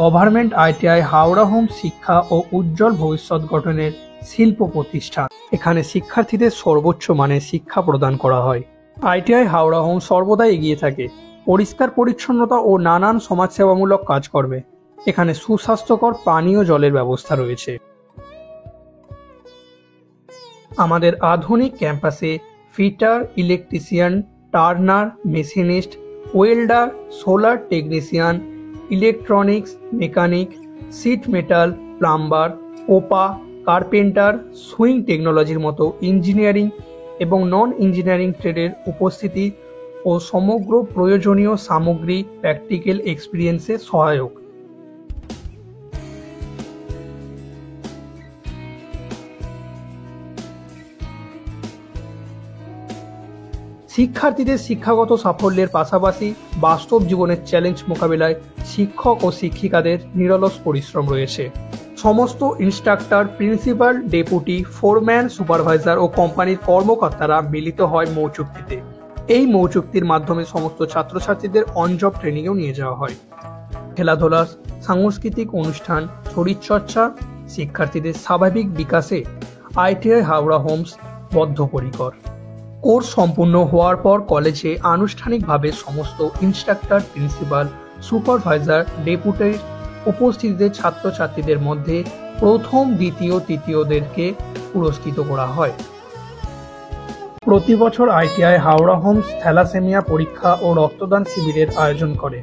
Government ITI Howrah home শিক্ষা ও উজ্জ্বল ভবিষ্যৎ গঠনের শিল্প প্রতিষ্ঠান। এখানে শিক্ষার্থীদের সর্বোচ্চ মানের শিক্ষা প্রদান করা হয়। আইটিআই হাওড়া হোম সর্বদাই এগিয়ে থাকে পরিষ্কার পরিচ্ছন্নতা ও নানান সমাজসেবামূলক কাজকর্মে। এখানে সুস্বাস্থ্যকর পানীয় জলের ব্যবস্থা রয়েছে। আমাদের আধুনিক ক্যাম্পাসে fitter, electrician, turner, machinist, welder, solar technician, electronics mechanic, sheet metal, plumber, ওপা, কার্পেন্টার, সুইং টেকনোলজির মতো ইঞ্জিনিয়ারিং এবং নন ইঞ্জিনিয়ারিং ট্রেডের উপস্থিতি ও সমগ্র প্রয়োজনীয় সামগ্রী প্র্যাকটিক্যাল এক্সপিরিয়েন্সে সহায়ক। শিক্ষার্থীদের শিক্ষাগত সাফল্যের পাশাপাশি বাস্তব জীবনের চ্যালেঞ্জ মোকাবিলায় শিক্ষক ও শিক্ষিকাদের নিরলস পরিশ্রম রয়েছে। সমস্ত instructor, principal, deputy, foreman, supervisor ও কোম্পানির কর্মকর্তারা মিলিত হয় মৌচুক্তিতে। এই মৌচুক্তির মাধ্যমে সমস্ত ছাত্রছাত্রীদের অন জব ট্রেনিংয়েও নিয়ে যাওয়া হয়। খেলাধুলা, সাংস্কৃতিক অনুষ্ঠান, শরীরচর্চা, শিক্ষার্থীদের স্বাভাবিক বিকাশে আইটিআই হাওড়া হোমস বদ্ধপরিকর। কোর্স সম্পূর্ণ হওয়ার পর কলেজে আনুষ্ঠানিকভাবে সমস্ত ইনস্ট্রাক্টর, প্রিন্সিপাল, সুপারভাইজার, ডেপুটির উপস্থিতিতে ছাত্রছাত্রীদের মধ্যে প্রথম, দ্বিতীয়, তৃতীয়দেরকে পুরস্কৃত করা হয়। প্রতি বছর আইটিআই হাওড়া হোমস থ্যালাসেমিয়া পরীক্ষা ও রক্তদান শিবিরের আয়োজন করে।